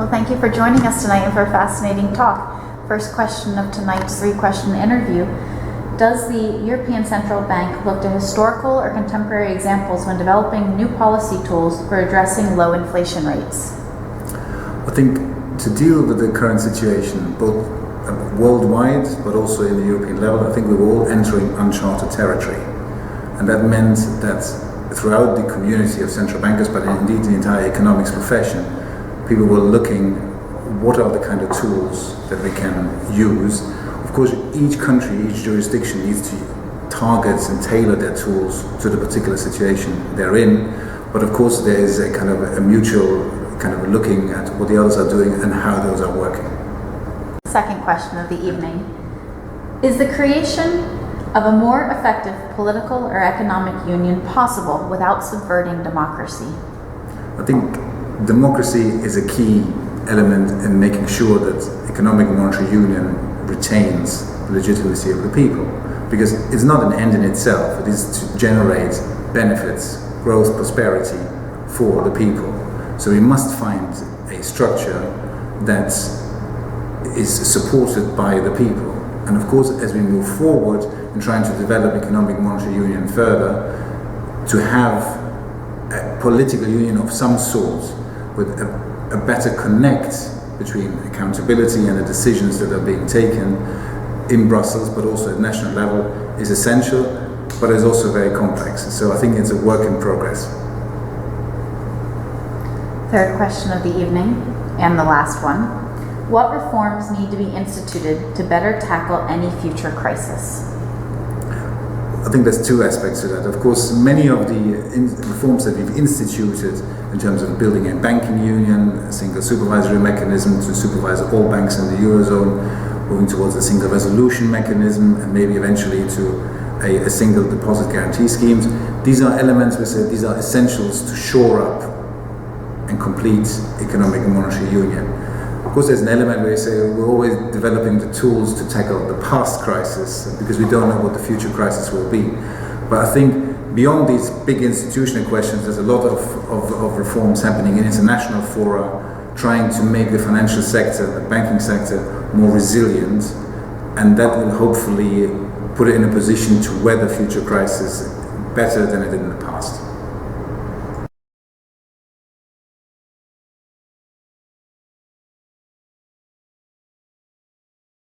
Well, thank you for joining us tonight and for a fascinating talk. First question of tonight's three-question interview. Does the European Central Bank look to historical or contemporary examples when developing new policy tools for addressing low inflation rates? I think to deal with the current situation, both worldwide but also in the European level, I think we were all entering uncharted territory. And that meant that throughout the community of central bankers, but indeed the entire economics profession, people were looking what are the kind of tools that we can use. Of course, each country, each jurisdiction needs to target and tailor their tools to the particular situation they're in. But of course, there is a kind of a mutual kind of looking at what the others are doing and how those are working. Second question of the evening. Is the creation of a more effective political or economic union possible without subverting democracy? I think democracy is a key element in making sure that economic and monetary union retains the legitimacy of the people, because it's not an end in itself. It is to generate benefits, growth, prosperity for the people. So we must find a structure that is supported by the people. And of course, as we move forward in trying to develop economic monetary union further, to have a political union of some sort with a better connect between accountability and the decisions that are being taken in Brussels, but also at national level, is essential, but is also very complex. So I think it's a work in progress. Third question of the evening, and the last one. What reforms need to be instituted to better tackle any future crisis? I think there's two aspects to that. Of course, many of the reforms that we've instituted in terms of building a banking union, a single supervisory mechanism to supervise all banks in the Eurozone, moving towards a single resolution mechanism, and maybe eventually to a single deposit guarantee schemes. These are elements, we said, these are essentials to shore up and complete economic and monetary union. Of course, there's an element where you say we're always developing the tools to tackle the past crisis because we don't know what the future crisis will be. But I think beyond these big institutional questions, there's a lot of reforms happening in international fora, trying to make the financial sector, the banking sector, more resilient, and that will hopefully put it in a position to weather future crises better than it did in the past.